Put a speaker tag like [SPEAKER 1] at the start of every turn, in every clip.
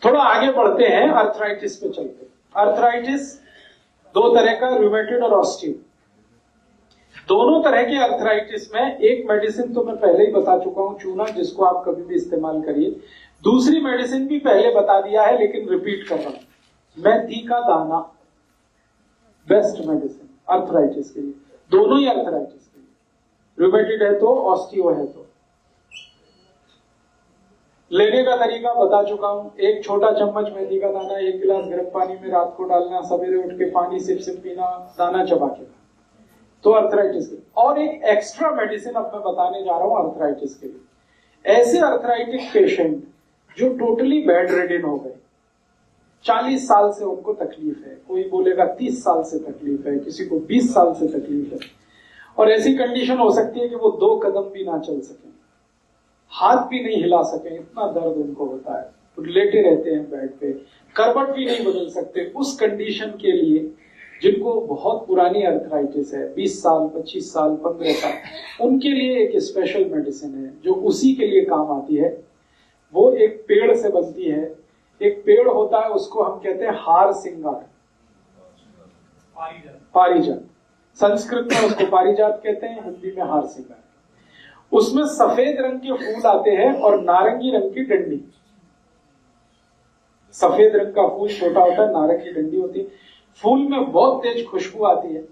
[SPEAKER 1] थोड़ा आगे बढ़ते हैं, अर्थराइटिस पे चलते हैं। अर्थराइटिस दो तरह का, रूमेटॉइड और ऑस्टियो। दोनों तरह के अर्थराइटिस में एक मेडिसिन तो मैं पहले ही बता चुका हूं, चूना, जिसको आप कभी भी इस्तेमाल करिए। दूसरी मेडिसिन भी पहले बता दिया है, लेकिन रिपीट कर रहा हूं, मेथी का दाना बेस्ट मेडिसिन अर्थराइटिस के लिए, दोनों ही अर्थराइटिस के लिए, रूमेटॉइड है तो, ऑस्टियो है तो। लेने का तरीका बता चुका हूं, एक छोटा चम्मच मेथी का दाना 1 गिलास गर्म पानी में रात को डालना, सवेरे उठ के पानी सिप सिप पीना, दाना चबा के, तो अर्थराइटिस के। और एक एक्स्ट्रा मेडिसिन अब मैं बताने जा रहा हूं अर्थराइटिस के लिए। ऐसे अर्थराइटिक पेशेंट जो टोटली बेड रिडन हो गए, 40 साल से उनको तकलीफ है, कोई बोलेगा 30 साल से तकलीफ है, किसी को 20 साल से तकलीफ है, और ऐसी कंडीशन हो सकती है कि वो 2 कदम भी ना चल सके, हाथ भी नहीं हिला सके, इतना दर्द उनको होता है, तो लेटे रहते हैं बेड पे, करवट भी नहीं बदल सकते। उस कंडीशन के लिए, जिनको बहुत पुरानी अर्थराइटिस है, 20 साल, 25 साल, 15 साल, उनके लिए एक स्पेशल मेडिसिन है जो उसी के लिए काम आती है। वो एक पेड़ से बनती है। एक पेड़ होता है, उसको हम कहते हैं हार सिंगार, पारिजात। संस्कृत में उसको पारिजात कहते हैं, हिंदी में हार सिंगार। उसमें सफेद रंग के फूल आते हैं और नारंगी रंग की डंडी। सफेद रंग का फूल छोटा होता है, नारंगी डंडी होती है। फूल में बहुत तेज खुशबू आती है।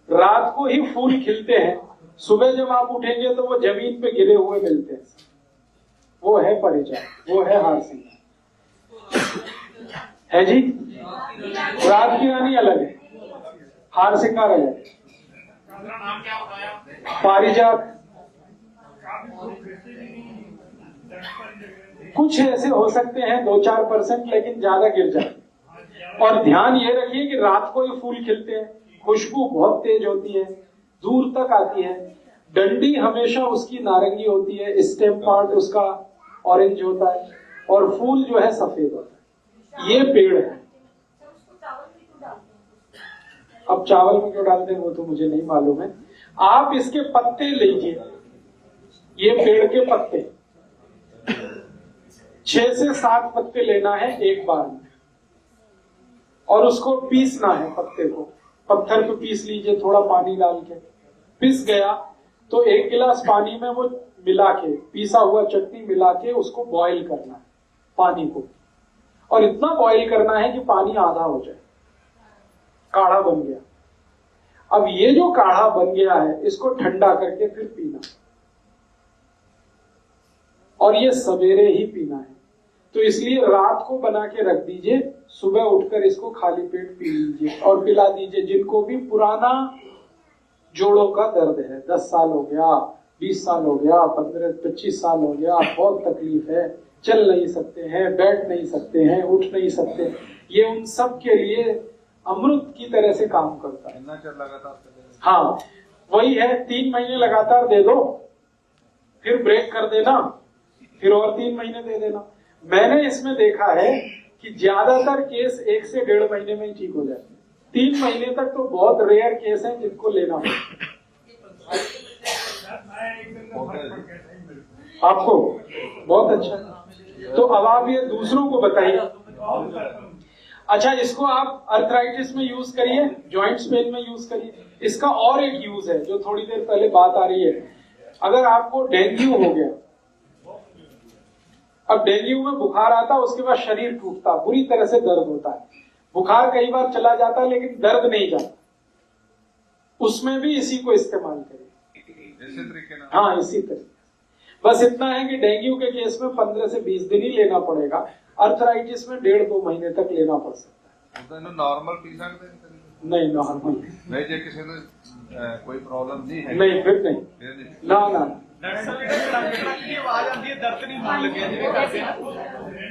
[SPEAKER 1] रात को ही फूल खिलते हैं, सुबह जब आप उठेंगे तो वो जमीन पे गिरे हुए मिलते हैं। वो है पारिजात, वो है हार सिंगार। है जी। रात की रानी अलग है, हार सिंगार अलग है। पारिजात कुछ ऐसे हो सकते हैं 2-4%, लेकिन ज्यादा गिर जाते हैं। और ध्यान ये रखिए कि रात को ही फूल खिलते हैं, खुशबू बहुत तेज होती है, दूर तक आती है। डंडी हमेशा उसकी नारंगी होती है, स्टेम पार्ट उसका ऑरेंज होता है, और फूल जो है सफेद होता है। ये पेड़ है। अब चावल में क्यों डालते हैं वो तो मुझे नहीं मालूम है। आप इसके पत्ते लीजिए, ये पेड़ के पत्ते 6 से 7 पत्ते लेना है एक बार में, और उसको पीसना है। पत्ते को पत्थर पे पीस लीजिए, थोड़ा पानी डाल के। पिस गया तो 1 गिलास पानी में वो मिला के, पीसा हुआ चटनी मिला के उसको बॉईल करना है पानी को, और इतना बॉईल करना है कि पानी आधा हो जाए, काढ़ा बन गया। अब ये जो काढ़ा बन गया है, इसको ठंडा करके फिर पीना, और ये सवेरे ही पीना है। तो इसलिए रात को बना के रख दीजिए, सुबह उठकर इसको खाली पेट पी लीजिए और पिला दीजिए। जिनको भी पुराना जोड़ों का दर्द है, 10 साल हो गया, 20 साल हो गया, 15-25 साल हो गया, बहुत तकलीफ है, चल नहीं सकते हैं, बैठ नहीं सकते हैं, उठ नहीं सकते, ये उन सब के लिए अमृत की तरह से काम करता है। हाँ, वही है, 3 महीने लगातार दे दो, फिर ब्रेक कर देना, फिर और 3 महीने दे देना। मैंने इसमें देखा है कि ज्यादातर केस 1 से 1.5 महीने में ही ठीक हो जाते हैं। 3 महीने तक तो बहुत रेयर केस हैं जिनको लेना पड़ता। आपको बहुत अच्छा। तो अब आप ये दूसरों को बताइए। अच्छा, इसको आप अर्थराइटिस में यूज करिए, जॉइंट्स पेन में यूज करिए। इसका और एक यूज है जो थोड़ी देर पहले बात आ रही है। अगर आपको डेंगू हो गया, अब डेंगू में बुखार आता है, उसके बाद शरीर टूटता, बुरी तरह से दर्द होता है। बुखार कई बार चला जाता है लेकिन दर्द नहीं जाता, उसमें भी इसी को इस्तेमाल करें। हाँ, इसी तरीके। बस इतना है कि डेंगू के केस में 15 से 20 दिन ही लेना पड़ेगा, अर्थराइटिस में 1.5-2 महीने तक लेना पड़ सकता है।
[SPEAKER 2] नॉर्मल पी सकते हैं?
[SPEAKER 1] नहीं, नॉर्मल
[SPEAKER 2] नहीं। जो किसी ने कोई प्रॉब्लम नहीं है,
[SPEAKER 1] नहीं, फिर नहीं, ना।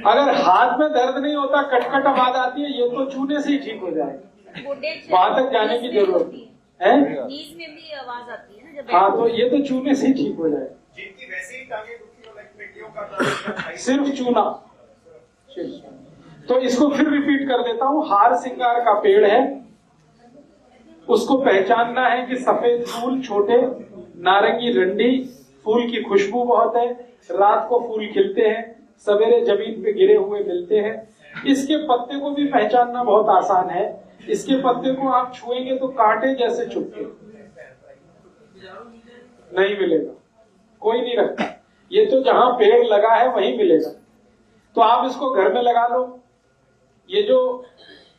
[SPEAKER 1] अगर हाथ में दर्द नहीं होता, कटकट आवाज आती है, ये तो चूने से ही ठीक हो जाएगा, वहां तक जाने की जरूरत है।
[SPEAKER 3] नीज में भी आवाज आती है ना जब।
[SPEAKER 1] हाँ, तो ये तो चूने से ही ठीक हो जाएगा।
[SPEAKER 4] जिनकी वैसे ही टांगे दुखी हो, पेटियों का दर्द,
[SPEAKER 1] सिर्फ चूना। तो इसको फिर रिपीट कर देता हूँ। हार सिंगार का पेड़ है, उसको पहचानना है कि सफेद फूल, छोटे, नारंगी डंडी, फूल की खुशबू बहुत है, रात को फूल खिलते हैं, सवेरे जमीन पे गिरे हुए मिलते हैं। इसके पत्ते को भी पहचानना बहुत आसान है। इसके पत्ते को आप छुएंगे तो कांटे जैसे चुभते, नहीं मिलेगा, कोई नहीं रखता। ये तो जहां पेड़ लगा है वहीं मिलेगा। तो आप इसको घर में लगा लो। ये जो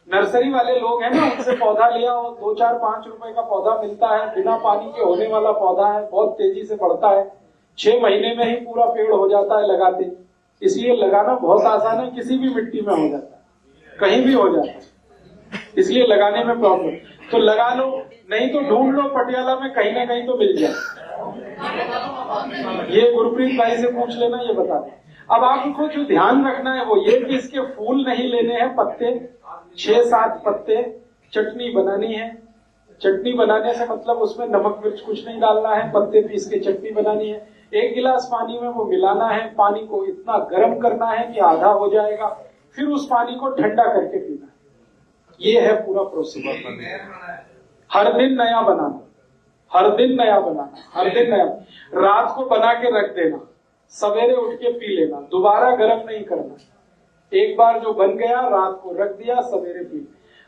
[SPEAKER 1] नर्सरी वाले लोग हैं ना, उनसे पौधा लिया और 2-4-5 रुपए का पौधा मिलता है, बिना पानी के होने वाला पौधा है, बहुत तेजी से बढ़ता है, 6 महीने में ही पूरा पेड़ हो जाता है लगाते। इसलिए लगाना बहुत आसान है, किसी भी मिट्टी में हो जाता है, कहीं भी हो जाता है, इसलिए लगाने में प्रॉब्लम। तो लगा लो, नहीं तो ढूंढ लो, पटियाला में कहीं ना कहीं तो मिल जाए। ये गुरप्रीत भाई से पूछ लेना, ये बता दें। अब आपको जो ध्यान रखना है वो ये कि इसके फूल नहीं लेने हैं, पत्ते 6-7 पत्ते। चटनी बनानी है। चटनी बनाने से मतलब उसमें नमक मिर्च कुछ नहीं डालना है, पत्ते पीस के चटनी बनानी है। 1 गिलास पानी में वो मिलाना है। पानी को इतना गर्म करना है कि आधा हो जाएगा, फिर उस पानी को ठंडा करके पीना है। ये है पूरा प्रोसीजर। हर दिन नया बनाना, हर दिन नया बनाना, हर दिन नया। रात को बना के रख देना, सवेरे उठ के पी लेना, दोबारा गर्म नहीं करना। एक बार जो बन गया रात को रख दिया, सवेरे पी।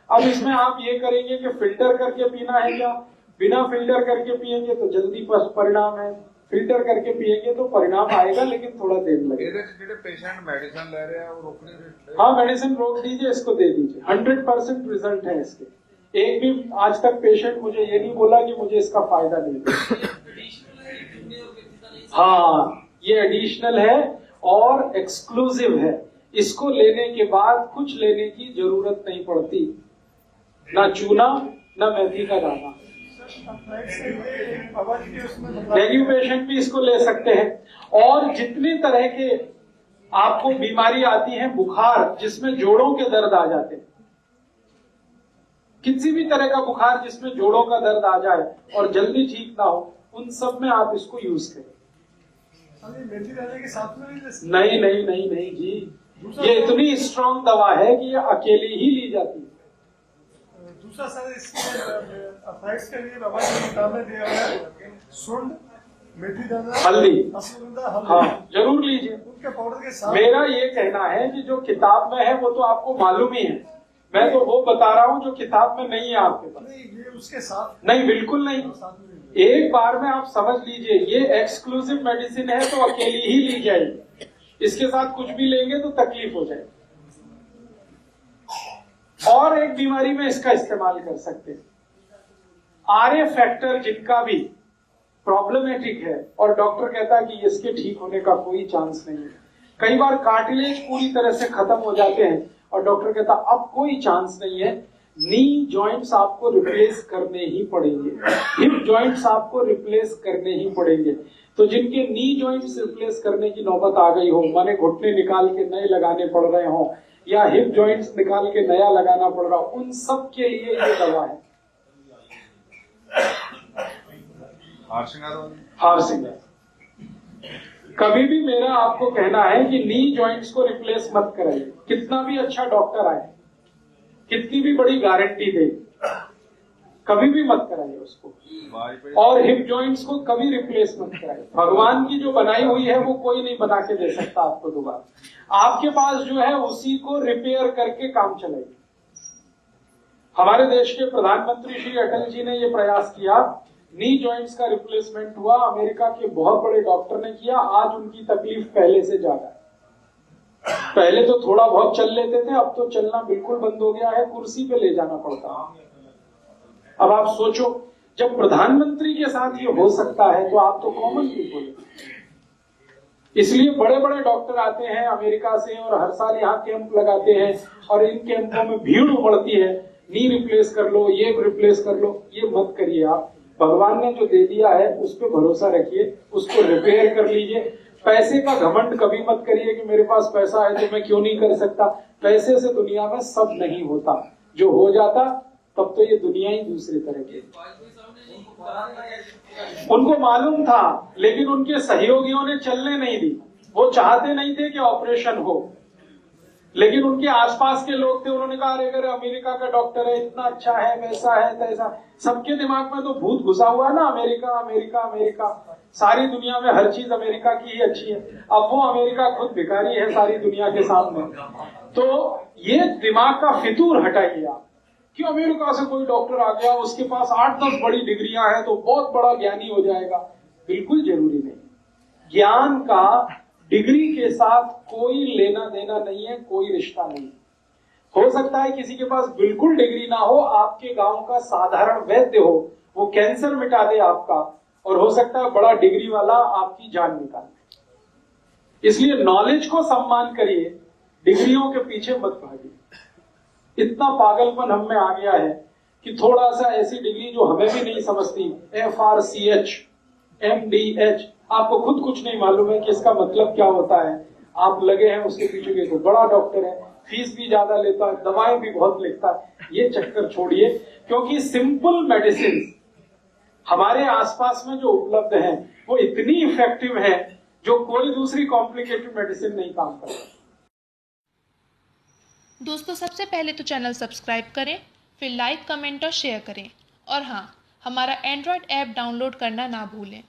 [SPEAKER 1] अब इसमें आप ये करेंगे कि फिल्टर करके पीना है क्या? बिना फिल्टर करके पिएंगे तो जल्दी परिणाम है, फिल्टर करके पिएंगे तो परिणाम आएगा, लेकिन थोड़ा देर लगेगा।
[SPEAKER 2] पेशेंट मेडिसिन ले रहे हैं और रोकने,
[SPEAKER 1] हाँ, मेडिसिन रोक दीजिए, इसको दे दीजिए। 100% रिजल्ट है इसके। एक भी आज तक पेशेंट मुझे ये नहीं बोला कि मुझे इसका फायदा नहीं है। हाँ, ये एडिशनल है और एक्सक्लूसिव है। इसको लेने के बाद कुछ लेने की जरूरत नहीं पड़ती, ना चूना ना मेथी का दाना। डेंगू पेशेंट भी इसको ले सकते हैं। और जितने तरह के आपको बीमारी आती है, बुखार जिसमें जोड़ों के दर्द आ जाते हैं, किसी भी तरह का बुखार जिसमें जोड़ों का दर्द आ जाए और जल्दी ठीक ना हो, उन सब में आप इसको यूज करें।
[SPEAKER 4] मेथी दाने के साथ में
[SPEAKER 1] नहीं नहीं नहीं नहीं जी, ये इतनी स्ट्रॉन्ग दवा है कि ये अकेली ही ली जाती है।
[SPEAKER 4] दूसरा सर, इसमें अफाइट्स के लिए बाबा जी किताब में दिया गया है सुंड, मेथी दाना,
[SPEAKER 1] हल्दी,
[SPEAKER 4] अश्वगंधा, हल्दी।
[SPEAKER 1] हाँ जरूर लीजिए।
[SPEAKER 4] उनके पाउडर के साथ
[SPEAKER 1] मेरा ये कहना है कि जो किताब में है वो तो आपको मालूम ही है, मैं तो वो बता रहा हूँ जो किताब में नहीं है आपके पास।
[SPEAKER 4] नहीं, ये उसके साथ
[SPEAKER 1] नहीं, बिल्कुल नहीं। एक बार में आप समझ लीजिए, ये एक्सक्लूसिव मेडिसिन है तो अकेली ही ली जाएगी। इसके साथ कुछ भी लेंगे तो तकलीफ हो जाएगी। और एक बीमारी में इसका इस्तेमाल कर सकते हैं। आरए फैक्टर जिनका भी प्रॉब्लमेटिक है और डॉक्टर कहता है कि इसके ठीक होने का कोई चांस नहीं है, कई बार कार्टिलेज पूरी तरह से खत्म हो जाते हैं और डॉक्टर कहता अब कोई चांस नहीं है, नी जॉइंट्स आपको रिप्लेस करने ही पड़ेंगे, हिप जॉइंट्स आपको रिप्लेस करने ही पड़ेंगे। तो जिनके नी जॉइंट्स रिप्लेस करने की नौबत आ गई हो, माने घुटने निकाल के नए लगाने पड़ रहे हो या हिप जॉइंट्स निकाल के नया लगाना पड़ रहा हो, उन सब के लिए ये दवा है। हारसिंगार। कभी भी मेरा आपको कहना है कि नी जॉइंट्स को रिप्लेस मत कराइए, कितना भी अच्छा डॉक्टर आए, कितनी भी बड़ी गारंटी दे, कभी भी मत कराइए उसको। और हिप जॉइंट्स को कभी रिप्लेस मत कराइए। भगवान की जो बनाई हुई है वो कोई नहीं बना के दे सकता आपको दोबारा। आपके पास जो है उसी को रिपेयर करके काम चलाइए। हमारे देश के प्रधानमंत्री श्री अटल जी ने ये प्रयास किया, नी जॉइंट्स का रिप्लेसमेंट हुआ, अमेरिका के बहुत बड़े डॉक्टर ने किया। आज उनकी तकलीफ पहले से ज्यादा है। पहले तो थोड़ा बहुत चल लेते थे, अब तो चलना बिल्कुल बंद हो गया है, कुर्सी पे ले जाना पड़ता। अब आप सोचो, जब प्रधानमंत्री के साथ ये हो सकता है तो आप तो कॉमन पीपल। इसलिए बड़े बड़े डॉक्टर आते हैं अमेरिका से और हर साल यहाँ कैंप लगाते हैं और इन कैंपों में भीड़ उमड़ती है, नी रिप्लेस कर लो, ये रिप्लेस कर लो। ये मत करिए आप। भगवान ने जो दे दिया है उस पर भरोसा रखिए, उसको रिपेयर कर लीजिए। पैसे का घमंड कभी मत करिए कि मेरे पास पैसा है तो मैं क्यों नहीं कर सकता। पैसे से दुनिया में सब नहीं होता, जो हो जाता तब तो ये दुनिया ही दूसरे तरह की। उनको मालूम था लेकिन उनके सहयोगियों ने चलने नहीं दी। वो चाहते नहीं थे कि ऑपरेशन हो, लेकिन उनके आसपास के लोग थे, उन्होंने कहा अरे अगर अमेरिका का डॉक्टर है, इतना अच्छा है, वैसा है तैसा। सबके दिमाग में तो भूत घुसा हुआ है ना, अमेरिका अमेरिका अमेरिका, सारी दुनिया में हर चीज अमेरिका की ही अच्छी है। अब वो अमेरिका खुद भिखारी है सारी दुनिया के सामने। तो ये दिमाग का फितूर हटाइए आप कि अमेरिका से कोई डॉक्टर आ गया, उसके पास 8-10 बड़ी डिग्रियां हैं तो बहुत बड़ा ज्ञानी हो जाएगा। बिल्कुल जरूरी नहीं। ज्ञान का डिग्री के साथ कोई लेना देना नहीं है, कोई रिश्ता नहीं। हो सकता है किसी के पास बिल्कुल डिग्री ना हो, आपके गांव का साधारण वैद्य हो, वो कैंसर मिटा दे आपका, और हो सकता है बड़ा डिग्री वाला आपकी जान निकाल दे। इसलिए नॉलेज को सम्मान करिए, डिग्रियों के पीछे मत भागिए। इतना पागलपन हम में आ गया है कि थोड़ा सा ऐसी डिग्री जो हमें भी नहीं समझती, FRCH, MDH, आपको खुद कुछ नहीं मालूम है कि इसका मतलब क्या होता है, आप लगे हैं उसके पीछे के, तो बड़ा डॉक्टर है, फीस भी ज्यादा लेता है, दवाएं भी बहुत लिखता है। ये चक्कर छोड़िए, क्योंकि सिंपल मेडिसिन हमारे आसपास में जो उपलब्ध हैं वो इतनी इफेक्टिव है जो कोई दूसरी कॉम्प्लिकेटेड मेडिसिन नहीं काम करती।
[SPEAKER 5] दोस्तों, सबसे पहले तो चैनल सब्सक्राइब करें, फिर लाइक, कमेंट और शेयर करें। और हाँ, हमारा एंड्रॉयड ऐप डाउनलोड करना ना भूलें।